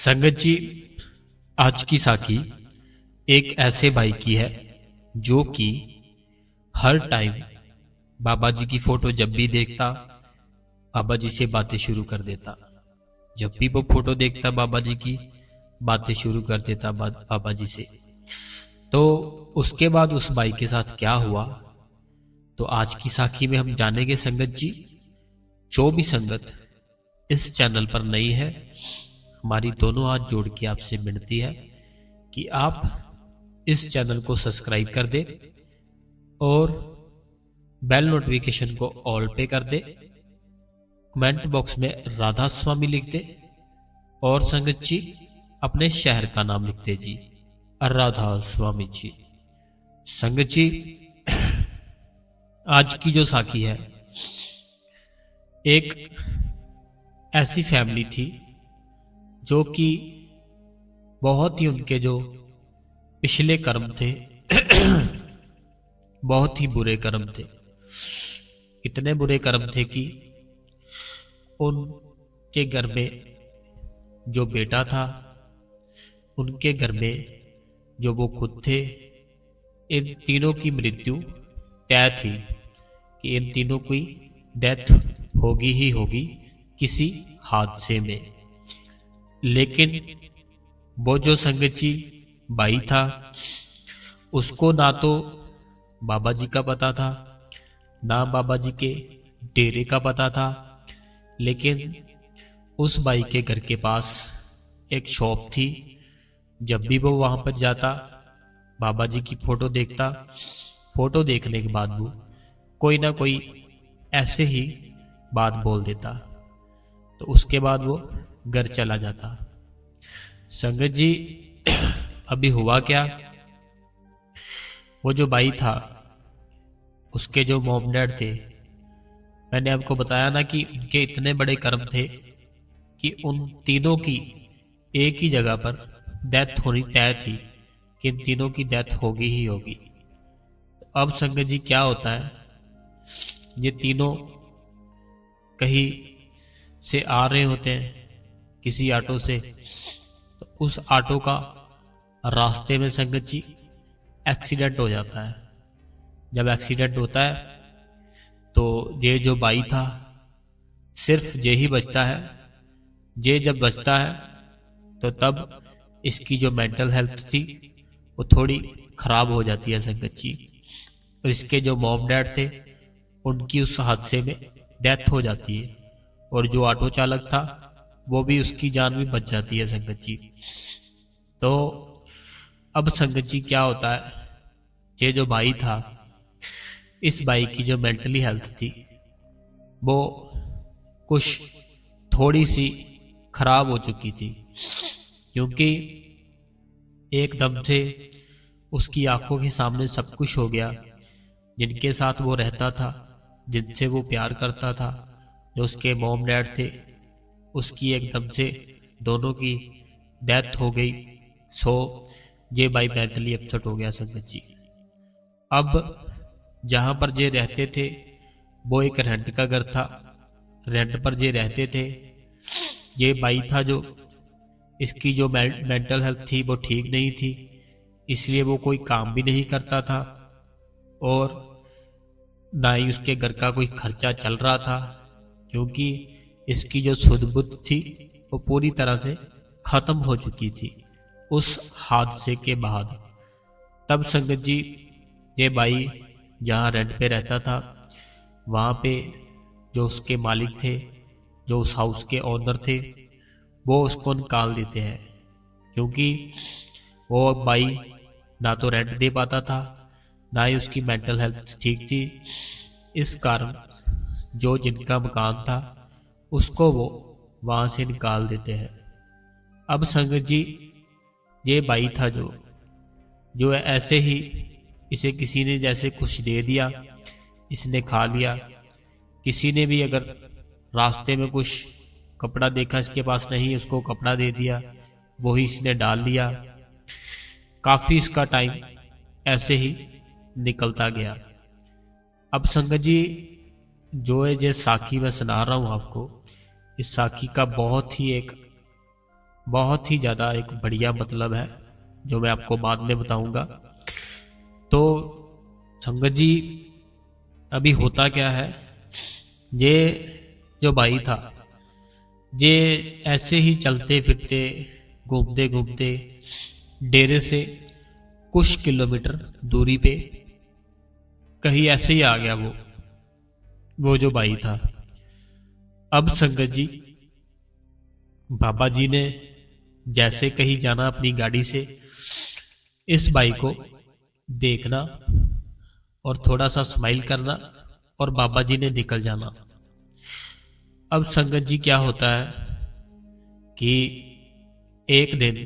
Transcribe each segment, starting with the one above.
संगत जी, आज की साखी एक ऐसे भाई की है जो कि हर टाइम बाबा जी की फोटो जब भी देखता बाबा जी से बातें शुरू कर देता। जब भी वो फोटो देखता बाबा जी की बातें शुरू कर देता बाबा जी से। तो उसके बाद उस भाई के साथ क्या हुआ तो आज की साखी में हम जानेंगे संगत जी। जो भी संगत इस चैनल पर नई है, हमारी दोनों हाथ जोड़ के आपसे विनती है कि आप इस चैनल को सब्सक्राइब कर दे और बेल नोटिफिकेशन को ऑल पे कर दे। कमेंट बॉक्स में राधा स्वामी लिख दे और संगत जी अपने शहर का नाम लिख दे जी, राधा स्वामी जी। संगत जी, आज की जो साखी है, एक ऐसी फैमिली थी जो कि बहुत ही उनके जो पिछले कर्म थे बहुत ही बुरे कर्म थे। इतने बुरे कर्म थे कि उनके घर में जो बेटा था, उनके घर में जो वो खुद थे, इन तीनों की मृत्यु तय थी कि इन तीनों की डेथ होगी ही होगी किसी हादसे में। लेकिन वो जो संगत जी भाई था, उसको ना तो बाबा जी का पता था, ना बाबा जी के डेरे का पता था। लेकिन उस भाई के घर के पास एक शॉप थी। जब भी वो वहां पर जाता, बाबा जी की फोटो देखता। फोटो देखने के बाद वो कोई ना कोई ऐसे ही बात बोल देता, तो उसके बाद वो घर चला जाता। संगत जी, अभी हुआ क्या, वो जो भाई था, उसके जो मॉम डैड थे, मैंने आपको बताया ना कि उनके इतने बड़े कर्म थे कि उन तीनों की एक ही जगह पर डेथ होनी तय थी कि इन तीनों की डेथ होगी ही होगी। अब संगत जी क्या होता है, ये तीनों कहीं से आ रहे होते हैं किसी ऑटो से, तो उस ऑटो का रास्ते में संगत जी एक्सीडेंट हो जाता है। जब एक्सीडेंट होता है तो ये जो भाई था, सिर्फ ये ही बचता है। ये जब बचता है तो तब इसकी जो मेंटल हेल्थ थी वो थोड़ी खराब हो जाती है संगत जी। और इसके जो मॉम डैड थे, उनकी उस हादसे में डेथ हो जाती है। और जो ऑटो चालक था, वो भी, उसकी जान भी बच जाती है संगत जी। तो अब संगत जी क्या होता है, ये जो भाई था, इस भाई की जो मेंटली हेल्थ थी वो कुछ थोड़ी सी खराब हो चुकी थी, क्योंकि एकदम से उसकी आंखों के सामने सब कुछ हो गया। जिनके साथ वो रहता था, जिनसे वो प्यार करता था, जो उसके मॉम डैड थे, उसकी एकदम से दोनों की डेथ हो गई। सो ये भाई मेंटली अपसेट हो गया संगत जी। अब जहां पर ये रहते थे वो एक रेंट का घर था। रेंट पर ये रहते थे। ये भाई था जो, इसकी जो मेंटल हेल्थ थी वो ठीक नहीं थी, इसलिए वो कोई काम भी नहीं करता था और ना ही उसके घर का कोई खर्चा चल रहा था, क्योंकि इसकी जो सुध बुद्ध थी वो पूरी तरह से खत्म हो चुकी थी उस हादसे के बाद। तब संगत जी, ये भाई जहाँ रेंट पे रहता था, वहाँ पे जो उसके मालिक थे, जो उस हाउस के ओनर थे, वो उसको निकाल देते हैं, क्योंकि वो भाई ना तो रेंट दे पाता था, ना ही उसकी मेंटल हेल्थ ठीक थी। इस कारण जो जिनका मकान था उसको वो वहां से निकाल देते हैं। अब संगत जी, ये भाई था जो ऐसे ही, इसे किसी ने जैसे कुछ दे दिया, इसने खा लिया। किसी ने भी अगर रास्ते में कुछ कपड़ा देखा इसके पास नहीं, उसको कपड़ा दे दिया, वही इसने डाल लिया। काफी इसका टाइम ऐसे ही निकलता गया। अब संगत जी, जो है, जो साखी मैं सुना रहा हूं आपको, इस साखी का बहुत ही एक बहुत ही ज़्यादा एक बढ़िया मतलब है जो मैं आपको बाद में बताऊंगा। तो संगत जी, अभी होता क्या है, ये जो भाई था ये ऐसे ही चलते फिरते घूमते घूमते डेरे से कुछ किलोमीटर दूरी पे कहीं ऐसे ही आ गया वो जो भाई था। अब संगत जी, बाबा जी ने जैसे कहीं जाना अपनी गाड़ी से, इस भाई को देखना और थोड़ा सा स्माइल करना और बाबा जी ने निकल जाना। अब संगत जी क्या होता है कि एक दिन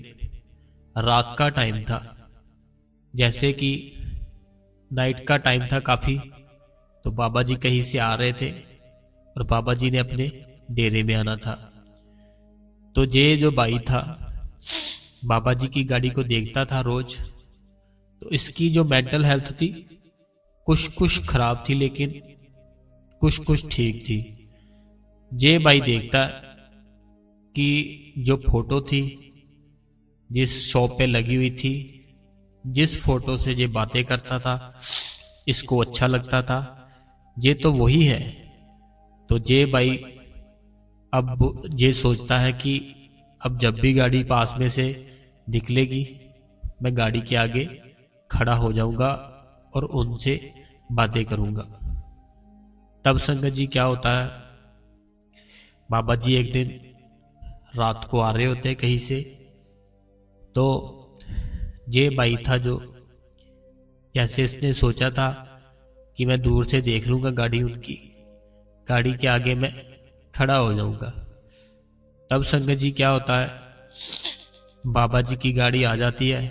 रात का टाइम था, जैसे कि नाइट का टाइम था काफी, तो बाबा जी कहीं से आ रहे थे और बाबा जी ने अपने डेरे में आना था। तो ये जो भाई था बाबा जी की गाड़ी को देखता था रोज, तो इसकी जो मेंटल हेल्थ थी कुछ कुछ खराब थी लेकिन कुछ कुछ ठीक थी। ये भाई देखता कि जो फोटो थी जिस शॉप पे लगी हुई थी, जिस फोटो से ये बातें करता था, इसको अच्छा लगता था, ये तो वही है। तो ये भाई अब ये सोचता है कि अब जब भी गाड़ी पास में से निकलेगी मैं गाड़ी के आगे खड़ा हो जाऊंगा और उनसे बातें करूंगा। तब संगत जी क्या होता है, बाबा जी एक दिन रात को आ रहे होते हैं कहीं से, तो ये भाई था जो जैसे इसने सोचा था कि मैं दूर से देख लूंगा गाड़ी, उनकी गाड़ी के आगे मैं खड़ा हो जाऊंगा। तब संगत जी क्या होता है, बाबा जी की गाड़ी आ जाती है।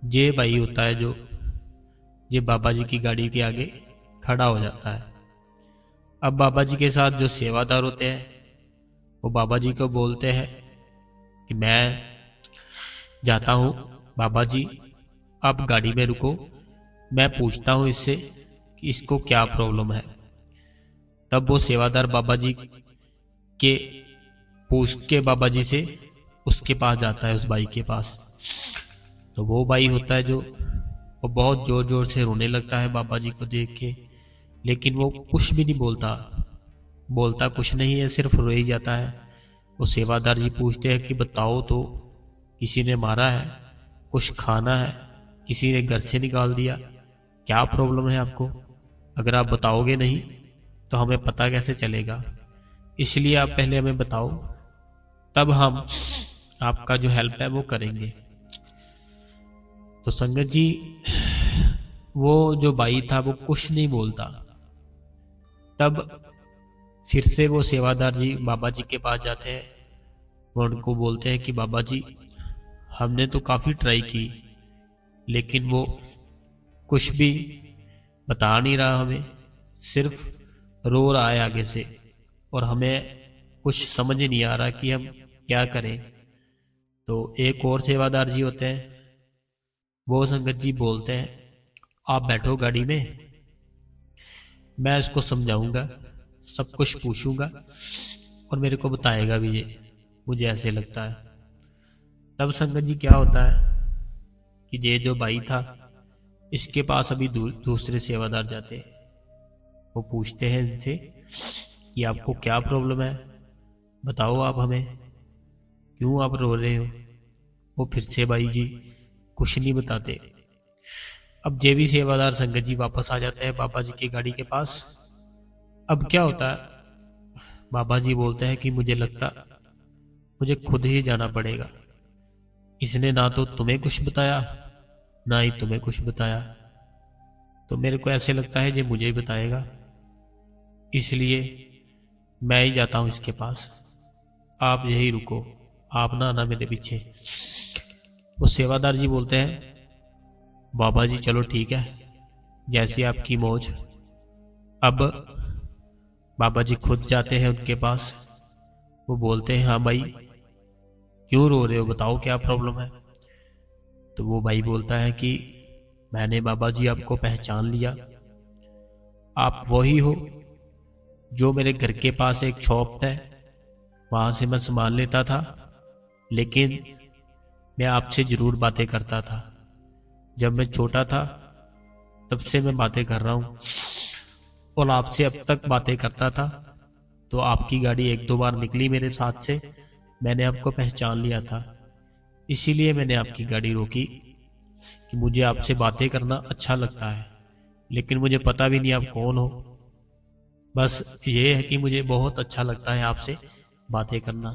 ये भाई होता है जो ये बाबा जी की गाड़ी के आगे खड़ा हो जाता है। अब बाबा जी के साथ जो सेवादार होते हैं वो बाबा जी को बोलते हैं कि मैं जाता हूं, बाबा जी आप गाड़ी में रुको, मैं पूछता हूं इससे कि इसको क्या प्रॉब्लम है। तब वो सेवादार बाबा जी के पूछ के बाबा जी से उसके पास जाता है, उस भाई के पास। तो वो भाई होता है जो वो बहुत जोर जोर से रोने लगता है बाबा जी को देख के, लेकिन वो कुछ भी नहीं बोलता, बोलता कुछ नहीं है, सिर्फ रो ही जाता है। वो सेवादार जी पूछते हैं कि बताओ तो, किसी ने मारा है, कुछ खाना है, किसी ने घर से निकाल दिया, क्या प्रॉब्लम है आपको? अगर आप बताओगे नहीं तो हमें पता कैसे चलेगा, इसलिए आप पहले हमें बताओ, तब हम आपका जो हेल्प है वो करेंगे। तो संगत जी, वो जो भाई था वो कुछ नहीं बोलता। तब फिर से वो सेवादार जी बाबा जी के पास जाते हैं, वो उनको बोलते हैं कि बाबा जी हमने तो काफी ट्राई की लेकिन वो कुछ भी बता नहीं रहा हमें, सिर्फ रो रहा है आगे से और हमें कुछ समझ नहीं आ रहा कि हम क्या करें। तो एक और सेवादार जी होते हैं, वो संगत जी बोलते हैं आप बैठो गाड़ी में, मैं इसको समझाऊंगा, सब कुछ पूछूंगा और मेरे को बताएगा भी ये, मुझे ऐसे लगता है। तब संगत जी क्या होता है कि ये जो भाई था इसके पास अभी दूसरे सेवादार जाते हैं, वो पूछते हैं इनसे कि आपको क्या प्रॉब्लम है, बताओ आप हमें, क्यों आप रो रहे हो। वो फिर से भाई जी कुछ नहीं बताते। अब जे भी सेवादार संगत जी वापस आ जाते हैं बाबा जी की गाड़ी के पास। अब क्या होता है, बाबा जी बोलते हैं कि मुझे लगता मुझे खुद ही जाना पड़ेगा, इसने ना तो तुम्हें कुछ बताया ना ही तुम्हें कुछ बताया, तो मेरे को ऐसे लगता है ये मुझे ही बताएगा, इसलिए मैं ही जाता हूं इसके पास, आप यही रुको, आप ना आना मेरे पीछे। वो सेवादार जी बोलते हैं बाबा जी चलो ठीक है, जैसी आपकी मौज। अब बाबा जी खुद जाते हैं उनके पास, वो बोलते हैं हाँ भाई क्यों रो रहे हो, बताओ क्या प्रॉब्लम है। तो वो भाई बोलता है कि मैंने बाबा जी आपको पहचान लिया, आप वही हो जो मेरे घर के पास एक शॉप है, वहां से मैं सामान लेता था लेकिन मैं आपसे जरूर बातें करता था। जब मैं छोटा था तब से मैं बातें कर रहा हूँ और आपसे अब तक बातें करता था। तो आपकी गाड़ी एक दो बार निकली मेरे साथ से, मैंने आपको पहचान लिया था। इसीलिए मैंने आपकी गाड़ी रोकी कि मुझे आपसे बातें करना अच्छा लगता है, लेकिन मुझे पता भी नहीं आप कौन हो। बस ये है कि मुझे बहुत अच्छा लगता है आपसे बातें करना।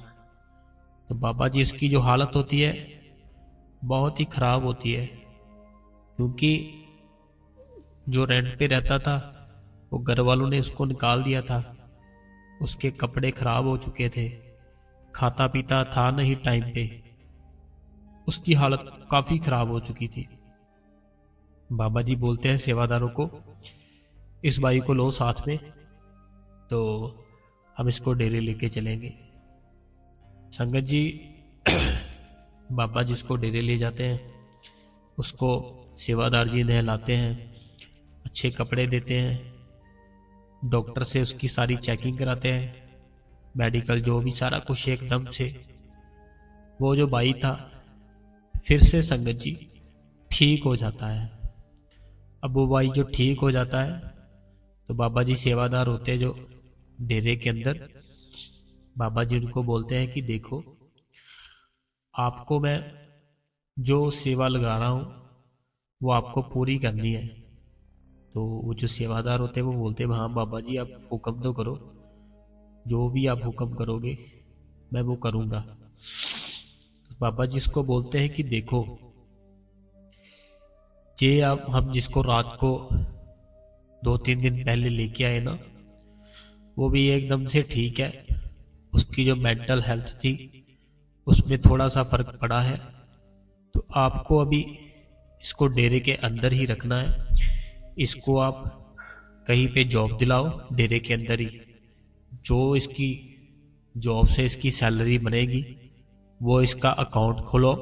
तो बाबा जी, इसकी जो हालत होती है बहुत ही खराब होती है, क्योंकि जो रेंट पे रहता था वो घर वालों ने उसको निकाल दिया था। उसके कपड़े खराब हो चुके थे, खाता पीता था नहीं टाइम पे, उसकी हालत काफी खराब हो चुकी थी। बाबा जी बोलते हैं सेवादारों को, इस बाई को लो साथ में, तो हम इसको डेरे लेके चलेंगे। संगत जी बाबा जी उसको डेरे ले जाते हैं। उसको सेवादार जी नहलाते हैं, अच्छे कपड़े देते हैं, डॉक्टर से उसकी सारी चेकिंग कराते हैं, मेडिकल जो भी सारा कुछ एकदम से। वो जो भाई था फिर से संगत जी ठीक हो जाता है। अब वो भाई जो ठीक हो जाता है तो बाबा जी सेवादार होते हैं जो डेरे के अंदर, बाबा जी उनको बोलते हैं कि देखो, आपको मैं जो सेवा लगा रहा हूँ वो आपको पूरी करनी है। तो वो जो सेवादार होते हैं वो बोलते हैं, हाँ बाबा जी आप हुक्म तो करो, जो भी आप हुक्म करोगे मैं वो करूँगा। तो बाबा जी इसको बोलते हैं कि देखो, जे आप हम जिसको रात को 2-3 दिन पहले लेके आए ना, वो भी एकदम से ठीक है। उसकी जो मेंटल हेल्थ थी उसमें थोड़ा सा फर्क पड़ा है। तो आपको अभी इसको डेरे के अंदर ही रखना है। इसको आप कहीं पे जॉब दिलाओ डेरे के अंदर ही। जो इसकी जॉब से इसकी सैलरी बनेगी वो इसका अकाउंट खोलो।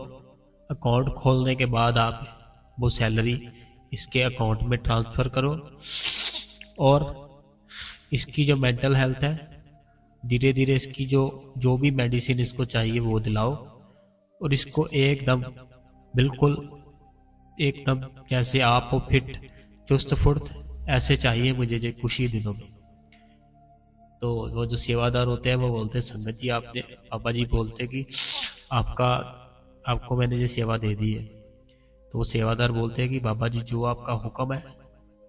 अकाउंट खोलने के बाद आप वो सैलरी इसके अकाउंट में ट्रांसफ़र करो, और इसकी जो मेंटल हेल्थ है धीरे धीरे इसकी जो जो भी मेडिसिन इसको चाहिए वो दिलाओ, और इसको एकदम बिल्कुल एकदम जैसे आप हो फिट चुस्त फुर्त ऐसे चाहिए मुझे जो कुछ ही दिनों में। तो वो जो सेवादार होते हैं वो बोलते हैं, संगत जी आपने, पापा जी बोलते कि आपको मैंने ये सेवा दे दी है। तो वो सेवादार बोलते हैं कि बाबा जी जो आपका हुक्म है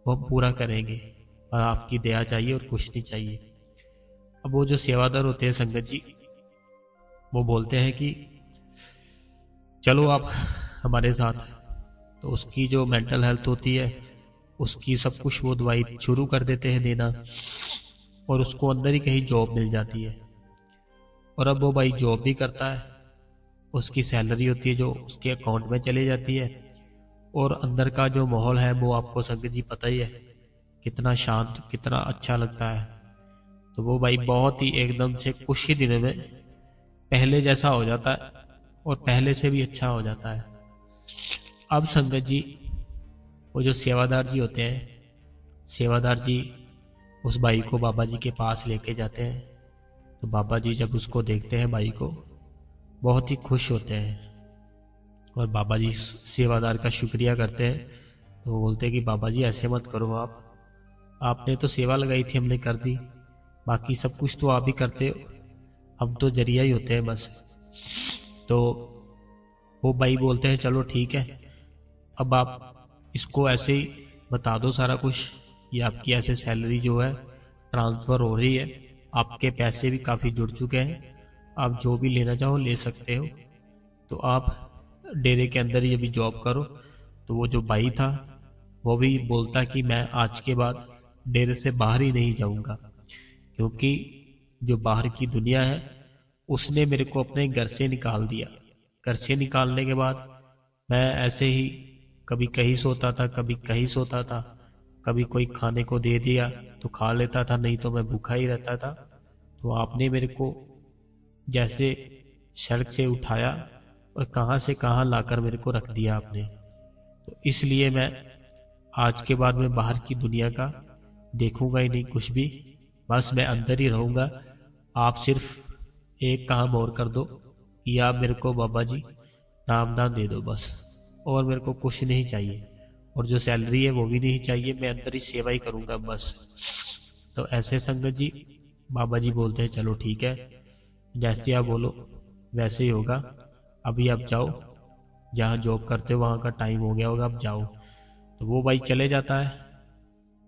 वो हम पूरा करेंगे, और आपकी दया चाहिए और कुछ नहीं चाहिए। अब वो जो सेवादार होते हैं संगत जी वो बोलते हैं कि चलो आप हमारे साथ। तो उसकी जो मेंटल हेल्थ होती है उसकी सब कुछ वो दवाई शुरू कर देते हैं देना, और उसको अंदर ही कहीं जॉब मिल जाती है। और अब वो भाई जॉब भी करता है, उसकी सैलरी होती है जो उसके अकाउंट में चली जाती है। और अंदर का जो माहौल है वो आपको संगत जी पता ही है कितना शांत, कितना अच्छा लगता है। तो वो भाई बहुत ही एकदम से कुछ ही दिनों में पहले जैसा हो जाता है, और पहले से भी अच्छा हो जाता है। अब संगत जी वो जो सेवादार जी होते हैं, सेवादार जी उस भाई को बाबा जी के पास लेके जाते हैं। तो बाबा जी जब उसको देखते हैं भाई को बहुत ही खुश होते हैं, और बाबा जी सेवादार का शुक्रिया करते हैं। तो वो बोलते हैं कि बाबा जी ऐसे मत करो, आपने तो सेवा लगाई थी हमने कर दी, बाकी सब कुछ तो आप ही करते हो, हम तो जरिया ही होते हैं बस। तो वो भाई बोलते हैं चलो ठीक है, अब आप इसको ऐसे ही बता दो सारा कुछ, ये आपकी ऐसे सैलरी जो है ट्रांसफ़र हो रही है, आपके पैसे भी काफ़ी जुड़ चुके हैं, आप जो भी लेना चाहो ले सकते हो। तो आप डेरे के अंदर ही अभी जॉब करो। तो वो जो भाई था वो भी बोलता कि मैं आज के बाद डेरे से बाहर ही नहीं जाऊंगा, क्योंकि जो बाहर की दुनिया है उसने मेरे को अपने घर से निकाल दिया। घर से निकालने के बाद मैं ऐसे ही कभी कहीं सोता था, कभी कहीं सोता था, कभी कोई खाने को दे दिया तो खा लेता था, नहीं तो मैं भूखा ही रहता था। तो आपने मेरे को जैसे सड़क से उठाया और कहाँ से कहाँ लाकर मेरे को रख दिया आपने। तो इसलिए मैं आज के बाद मैं बाहर की दुनिया का देखूंगा ही नहीं कुछ भी, बस मैं अंदर ही रहूंगा। आप सिर्फ एक काम और कर दो कि आप मेरे को बाबा जी नामदान दे दो बस, और मेरे को कुछ नहीं चाहिए, और जो सैलरी है वो भी नहीं चाहिए, मैं अंदर ही सेवा ही करूँगा बस। तो ऐसे संगत जी बाबा जी बोलते हैं चलो ठीक है, जैसे आप बोलो वैसे ही होगा, अभी आप जाओ, जहाँ जॉब करते हो वहाँ का टाइम हो गया होगा, अब जाओ। तो वो भाई चले जाता है।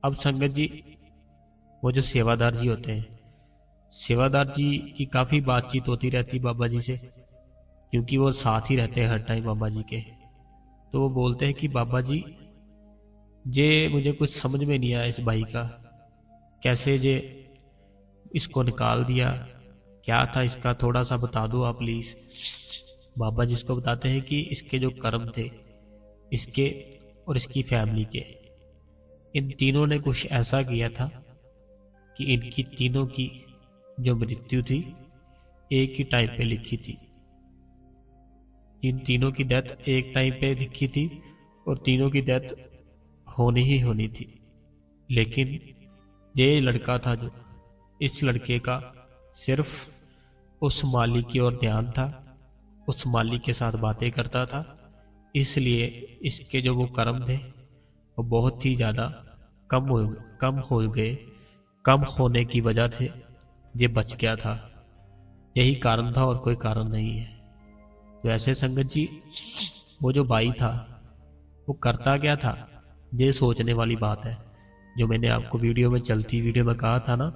अब संगत जी वो जो सेवादार जी होते हैं, सेवादार जी की काफ़ी बातचीत होती रहती बाबा जी से, क्योंकि वो साथ ही रहते हैं हर टाइम बाबा जी के। तो वो बोलते हैं कि बाबा जी जे मुझे कुछ समझ में नहीं आया इस भाई का, कैसे जे इसको निकाल दिया, क्या था इसका, थोड़ा सा बता दो आप प्लीज। बाबा जी इसको बताते हैं कि इसके जो कर्म थे, इसके और इसकी फैमिली के, इन तीनों ने कुछ ऐसा किया था कि इनकी तीनों की जो मृत्यु थी एक ही टाइम पे लिखी थी। इन तीनों की डेथ एक टाइम पे लिखी थी और तीनों की डेथ होनी ही होनी थी। लेकिन ये लड़का था जो, इस लड़के का सिर्फ उस मालिक की ओर ध्यान था, उस मालिक के साथ बातें करता था, इसलिए इसके जो वो कर्म थे वो बहुत ही ज़्यादा कम हो गए। कम होने की वजह से ये बच गया था, यही कारण था और कोई कारण नहीं है। तो ऐसे संगत जी वो जो भाई था वो करता क्या था, ये सोचने वाली बात है। जो मैंने आपको वीडियो में चलती वीडियो में कहा था ना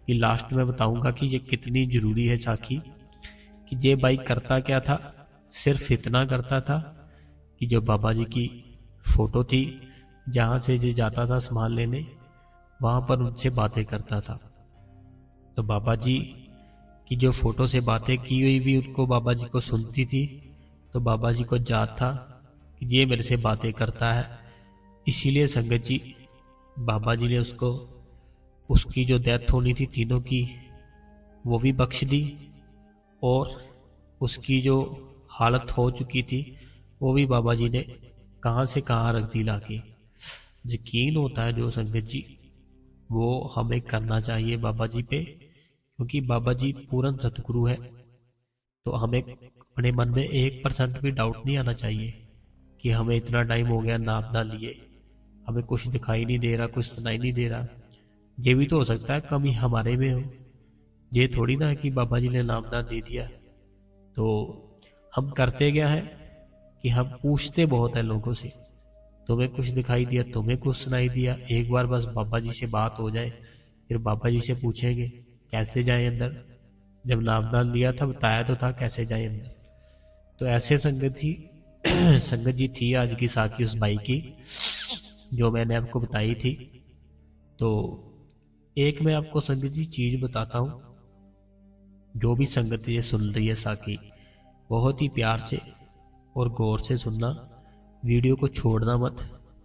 कि लास्ट में बताऊंगा कि ये कितनी ज़रूरी है साखी, कि ये भाई करता क्या था, सिर्फ इतना करता था कि जो बाबा जी की फ़ोटो थी जहाँ से ये जाता था सामान लेने, वहाँ पर उनसे बातें करता था। तो बाबा जी की जो फ़ोटो से बातें की हुई भी उनको बाबा जी को सुनती थी, तो बाबा जी को याद था कि ये मेरे से बातें करता है। इसीलिए संगत जी बाबा जी ने उसको, उसकी जो डेथ होनी थी तीनों की, वो भी बख्श दी, और उसकी जो हालत हो चुकी थी वो भी बाबा जी ने कहाँ से कहाँ रख दी लाके। यकीन होता है जो संगत जी वो हमें करना चाहिए बाबा जी पे, क्योंकि बाबा जी पूर्ण सतगुरु है। तो हमें अपने मन में 1% भी डाउट नहीं आना चाहिए कि हमें इतना टाइम हो गया नाम ना लिए, हमें कुछ दिखाई नहीं दे रहा, कुछ सुनाई नहीं दे रहा। ये भी तो हो सकता है कमी हमारे में हो, ये थोड़ी ना है कि बाबा जी ने नामदान दे दिया। तो हम करते क्या है कि हम पूछते बहुत है लोगों से, तुम्हें कुछ दिखाई दिया, तुम्हें कुछ सुनाई दिया, एक बार बस बाबा जी से बात हो जाए, फिर बाबा जी से पूछेंगे कैसे जाए अंदर, जब नामदान दिया था बताया तो था कैसे जाए अंदर। तो ऐसे संगत थी संगत जी थी आज की साखी उस भाई की जो मैंने आपको बताई थी। तो एक मैं आपको संगत जी चीज बताता हूँ, जो भी संगत ये सुन रही है साखी, बहुत ही प्यार से और गौर से सुनना, वीडियो को छोड़ना मत,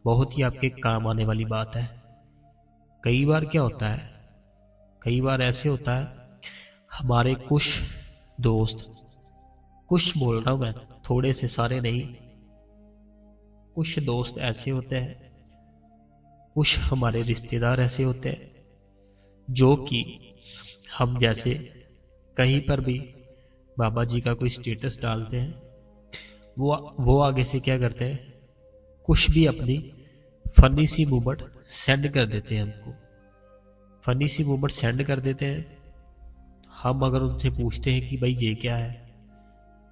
बहुत ही आपके काम आने वाली बात है। कई बार क्या होता है, कई बार ऐसे होता है हमारे कुछ दोस्त, कुछ बोल रहा हूं मैं, थोड़े से, सारे नहीं, कुछ दोस्त ऐसे होते हैं, कुछ हमारे रिश्तेदार ऐसे होते हैं जो कि हम जैसे कहीं पर भी बाबा जी का कोई स्टेटस डालते हैं, वो आगे से क्या करते हैं, कुछ भी अपनी फनी सी मूवमेंट सेंड कर देते हैं हमको, फनी सी मूवमेंट सेंड कर देते हैं। हम अगर उनसे पूछते हैं कि भाई ये क्या है,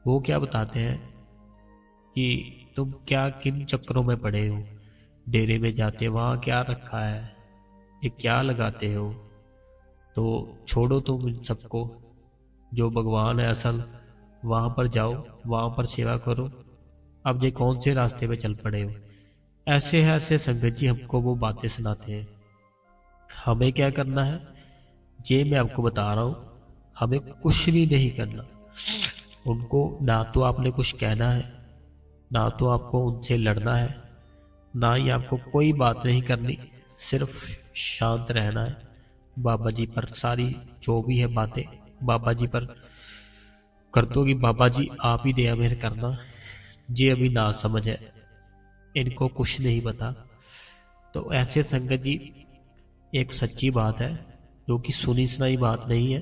वो क्या बताते हैं कि तुम क्या किन चक्करों में पड़े हो, डेरे में जाते वहाँ क्या रखा है, ये क्या लगाते हो। तो छोड़ो तुम इन सबको, जो भगवान है असल वहाँ पर जाओ, वहाँ पर सेवा करो, अब ये कौन से रास्ते पे चल पड़े हो। ऐसे है ऐसे संगत जी हमको वो बातें सुनाते हैं। हमें क्या करना है, ये मैं आपको बता रहा हूँ, हमें कुछ भी नहीं करना। उनको ना तो आपने कुछ कहना है, ना तो आपको उनसे लड़ना है, ना ही आपको कोई बात नहीं करनी, सिर्फ शांत रहना है। बाबा जी पर सारी जो भी है बातें बाबा जी पर कर दो कि बाबा जी आप ही दया मेहर करना, ये अभी ना समझ है, इनको कुछ नहीं पता। तो ऐसे संगत जी एक सच्ची बात है जो कि सुनी सुनाई बात नहीं है,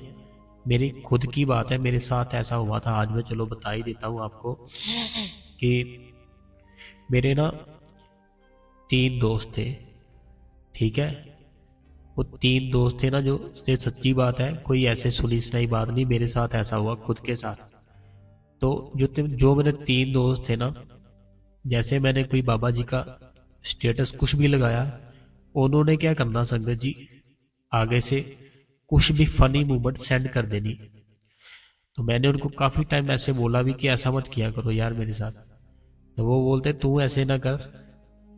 मेरी खुद की बात है, मेरे साथ ऐसा हुआ था। आज मैं चलो बता ही देता हूँ आपको कि मेरे ना 3 दोस्त थे, ठीक है। वो 3 दोस्त थे ना, जो ये सच्ची बात है, कोई ऐसे सुनी सुनाई बात नहीं, मेरे साथ ऐसा हुआ खुद के साथ। तो जो मेरे 3 दोस्त थे ना, जैसे मैंने कोई बाबा जी का स्टेटस कुछ भी लगाया, उन्होंने क्या करना संगत जी, आगे से कुछ भी फनी मूवमेंट सेंड कर देनी। तो मैंने उनको काफी टाइम ऐसे बोला भी कि ऐसा मत किया करो यार मेरे साथ। तो वो बोलते तू ऐसे ना कर,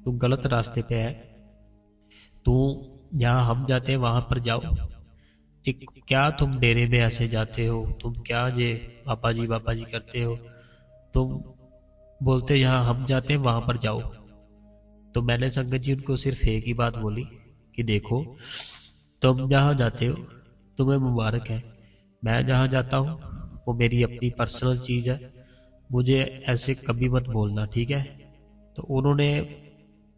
तू गलत रास्ते पे है, तू जहाँ हम जाते हैं वहां पर जाओ। क्या तुम डेरे में ऐसे जाते हो, तुम क्या ये बाबा जी करते हो, तुम बोलते जहाँ हम जाते हैं वहां पर जाओ। तो मैंने संगत जी उनको सिर्फ एक ही बात बोली कि देखो, तुम जहाँ जाते हो तुम्हें मुबारक है, मैं जहाँ जाता हूँ वो मेरी अपनी पर्सनल चीज है, मुझे ऐसे कभी मत बोलना, ठीक है। तो उन्होंने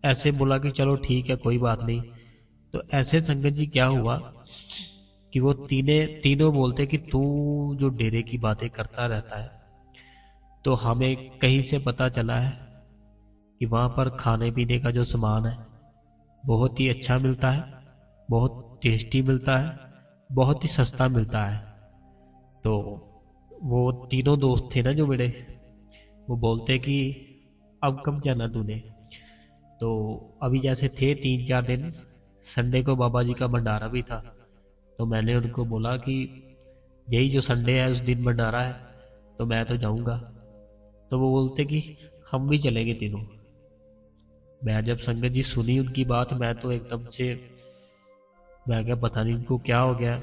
ऐसे बोला कि चलो ठीक है कोई बात नहीं। तो ऐसे संगत जी क्या हुआ कि वो तीनों बोलते कि तू जो डेरे की बातें करता रहता है, तो हमें कहीं से पता चला है कि वहां पर खाने पीने का जो सामान है बहुत ही अच्छा मिलता है, बहुत टेस्टी मिलता है, बहुत ही सस्ता मिलता है। तो वो तीनों दोस्त थे ना जो मेरे, वो बोलते कि अब कब जाना तूने। तो अभी जैसे थे 3-4 दिन, संडे को बाबा जी का भंडारा भी था। तो मैंने उनको बोला कि यही जो संडे है उस दिन भंडारा है, तो मैं तो जाऊंगा। तो वो बोलते कि हम भी चलेंगे तीनों। मैं जब संगत जी सुनी उनकी बात, मैं तो एकदम से, मैं क्या पता नहीं इनको क्या हो गया।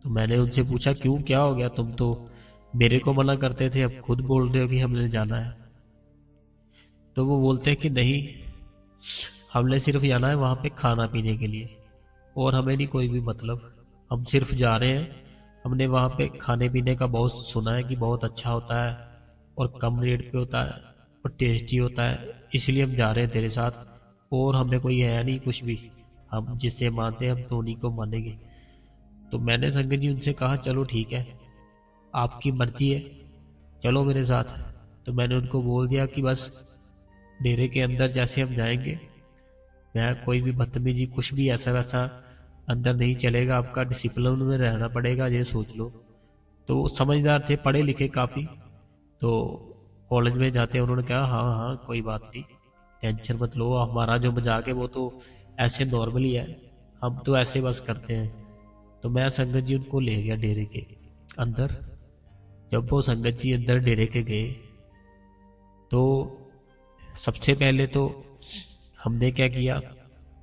तो मैंने उनसे पूछा क्यों, क्या हो गया, तुम तो मेरे को मना करते थे, अब खुद बोल रहे हो कि हमने जाना है। तो वो बोलते हैं कि नहीं, हमने सिर्फ जाना है वहां पे खाना पीने के लिए, और हमें नहीं कोई भी मतलब, हम सिर्फ जा रहे हैं। हमने वहां पे खाने पीने का बहुत सुना है कि बहुत अच्छा होता है और कम रेट पे होता है और टेस्टी होता है, इसलिए हम जा रहे हैं तेरे साथ। और हमें कोई है नहीं कुछ भी, हम जिससे मानते हैं हम तो उन्हीं को मानेंगे। तो मैंने संगत जी उनसे कहा चलो ठीक है, आपकी मर्जी है, चलो मेरे साथ। तो मैंने उनको बोल दिया कि बस डेरे के अंदर जैसे हम जाएंगे, मैं कोई भी बदतमीजी कुछ भी ऐसा वैसा अंदर नहीं चलेगा, आपका डिसिप्लिन में रहना पड़ेगा, ये सोच लो। तो वो समझदार थे, पढ़े लिखे काफ़ी। तो कॉलेज में जाते उन्होंने कहा हाँ हाँ कोई बात नहीं, टेंशन मत लो, हमारा जो मजाक है वो तो ऐसे नॉर्मल ही है, हम तो ऐसे बस करते हैं। तो मैं संगत जी उनको ले गया डेरे के अंदर। जब वो संगत जी अंदर डेरे के गए, तो सबसे पहले तो हमने क्या किया,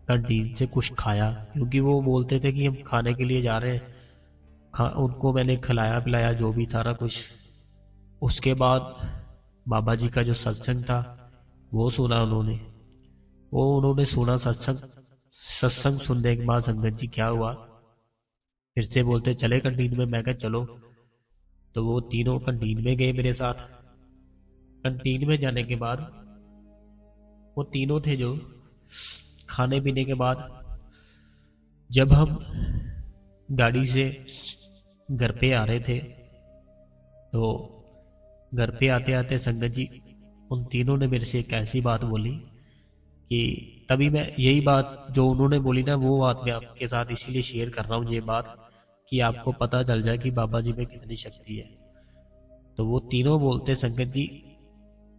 कैंटीन से कुछ खाया, क्योंकि वो बोलते थे कि हम खाने के लिए जा रहे हैं। उनको मैंने खिलाया पिलाया जो भी था ना कुछ। उसके बाद बाबा जी का जो सत्संग था वो सुना उन्होंने सुना सत्संग। सत्संग सुनने के बाद संगत जी क्या हुआ, फिर से बोलते चले कैंटीन में। मैं कहा चलो। तो वो तीनों कैंटीन में गए मेरे साथ। कैंटीन में जाने के बाद वो तीनों थे जो खाने पीने के बाद, जब हम गाड़ी से घर पे आ रहे थे, तो घर पे आते आते संगत जी उन तीनों ने मेरे से एक ऐसी बात बोली कि तभी मैं यही बात जो उन्होंने बोली ना, वो बात मैं आपके साथ इसीलिए शेयर कर रहा हूँ ये बात, कि आपको पता चल जाए कि बाबा जी में कितनी शक्ति है। तो वो तीनों बोलते संगत जी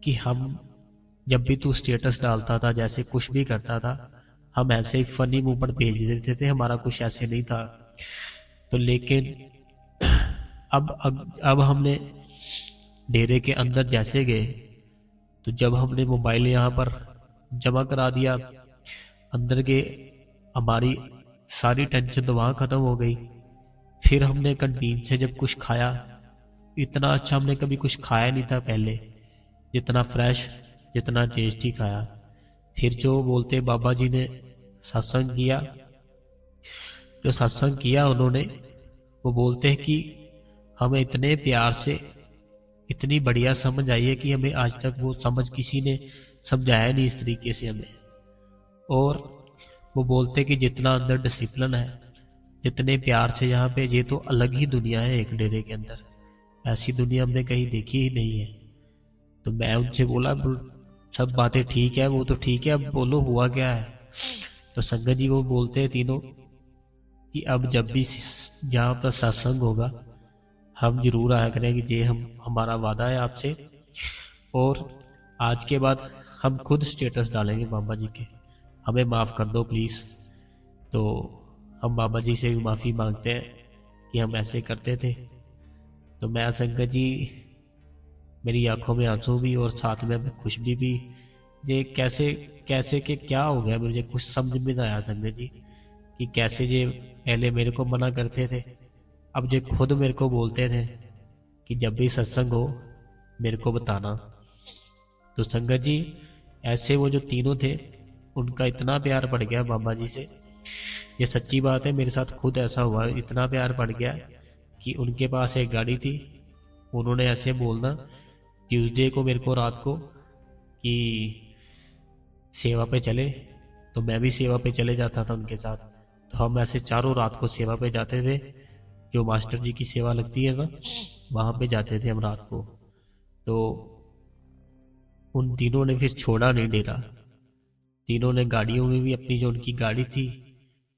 कि हम जब भी तू स्टेटस डालता था, जैसे कुछ भी करता था, हम ऐसे ही फनी मूवमेंट भेज देते थे, हमारा कुछ ऐसे नहीं था। तो लेकिन अब हमने डेरे के अंदर जैसे गए, तो जब हमने मोबाइल यहाँ पर जमा करा दिया, अंदर गए, हमारी सारी टेंशन तो वहां खत्म हो गई। फिर हमने कैंटीन से जब कुछ खाया, इतना अच्छा हमने कभी कुछ खाया नहीं था पहले, जितना फ्रेश जितना टेस्टी खाया। फिर जो बोलते बाबा जी ने सत्संग किया, जो सत्संग किया उन्होंने, वो बोलते हैं कि हमें इतने प्यार से इतनी बढ़िया समझ आई है कि हमें आज तक वो समझ किसी ने समझाया नहीं इस तरीके से हमें। और वो बोलते कि जितना अंदर डिसिप्लिन है जितने प्यार से यहाँ पे, ये तो अलग ही दुनिया है एक डेरे के अंदर, ऐसी दुनिया हमने कहीं देखी ही नहीं है। तो मैं उनसे बोला सब बातें ठीक है, वो तो ठीक है, अब बोलो हुआ क्या है। तो संगत जी वो बोलते हैं तीनों कि अब जब भी जहाँ पर सत्संग होगा हम जरूर आया करेंगे, ये हमारा वादा है आपसे। और आज के बाद हम खुद स्टेटस डालेंगे बाबा जी के, हमें माफ़ कर दो प्लीज़। तो हम बाबा जी से भी माफ़ी मांगते हैं कि हम ऐसे करते थे। तो मैं संगत जी, मेरी आंखों में आंसू भी और साथ में खुशबी भी। ये कैसे कैसे के क्या हो गया, मुझे कुछ समझ में ना आया संगत जी कि कैसे ये पहले मेरे को मना करते थे, अब ये खुद मेरे को बोलते थे कि जब भी सत्संग हो मेरे को बताना। तो संगत जी ऐसे वो जो तीनों थे उनका इतना प्यार पड़ गया बाबा जी से, ये सच्ची बात है, मेरे साथ खुद ऐसा हुआ, इतना प्यार पड़ गया कि उनके पास एक गाड़ी थी, उन्होंने ऐसे बोलना ट्यूसडे को मेरे को रात को कि सेवा पे चले, तो मैं भी सेवा पे चले जाता था उनके साथ। तो हम ऐसे चारों रात को सेवा पे जाते थे, जो मास्टर जी की सेवा लगती है ना, वहाँ पे जाते थे हम रात को। तो उन तीनों ने फिर छोड़ा नहीं डेरा, तीनों ने गाड़ियों में भी अपनी जो उनकी गाड़ी थी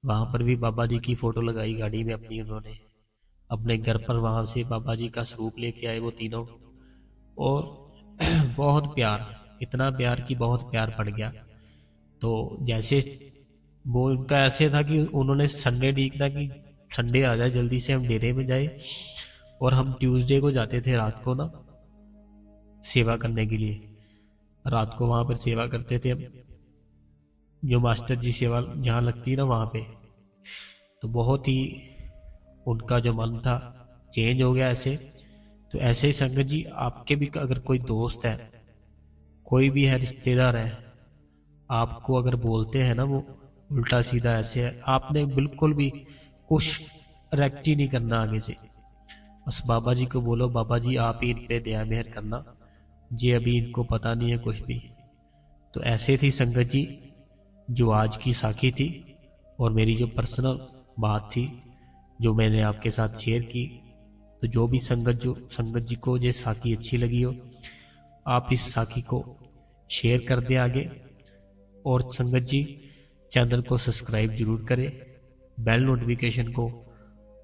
वहाँ पर भी बाबा जी की फ़ोटो लगाई गाड़ी में अपनी, उन्होंने अपने घर पर वहाँ से बाबा जी का स्वरूप लेके आए वो तीनों। और बहुत प्यार, इतना प्यार कि बहुत प्यार पड़ गया। तो जैसे वो उनका ऐसे था कि उन्होंने संडे देखना कि संडे आ जाए जल्दी से हम डेरे में जाए, और हम ट्यूसडे को जाते थे रात को ना सेवा करने के लिए, रात को वहाँ पर सेवा करते थे हम, जो मास्टर जी सेवा जहाँ लगती है ना वहाँ पे। तो बहुत ही उनका जो मन था चेंज हो गया ऐसे। तो ऐसे ही संगत जी आपके भी अगर कोई दोस्त है, कोई भी है, रिश्तेदार है, आपको अगर बोलते हैं ना वो उल्टा सीधा ऐसे है, आपने बिल्कुल भी कुछ रिएक्ट ही नहीं करना आगे से, बस बाबा जी को बोलो बाबा जी आप ही इन पे दया मेहर करना, जी अभी इनको पता नहीं है कुछ भी। तो ऐसे थी संगत जी जो आज की साखी थी, और मेरी जो पर्सनल बात थी जो मैंने आपके साथ शेयर की। तो जो भी संगत जी को ये साखी अच्छी लगी हो, आप इस साखी को शेयर कर दें आगे, और संगत जी चैनल को सब्सक्राइब जरूर करें, बेल नोटिफिकेशन को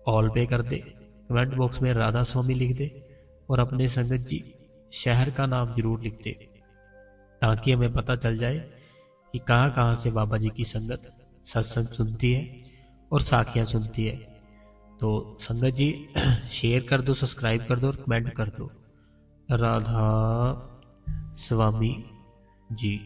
ऑल पे कर दे, कमेंट बॉक्स में राधा स्वामी लिख दे, और अपने संगत जी शहर का नाम जरूर लिख दे, ताकि हमें पता चल जाए कि कहाँ कहाँ से बाबा जी की संगत सत्संग सुनती है और साखियाँ सुनती है। तो संगत जी शेयर कर दो, सब्सक्राइब कर दो और कमेंट कर दो। राधा स्वामी जी।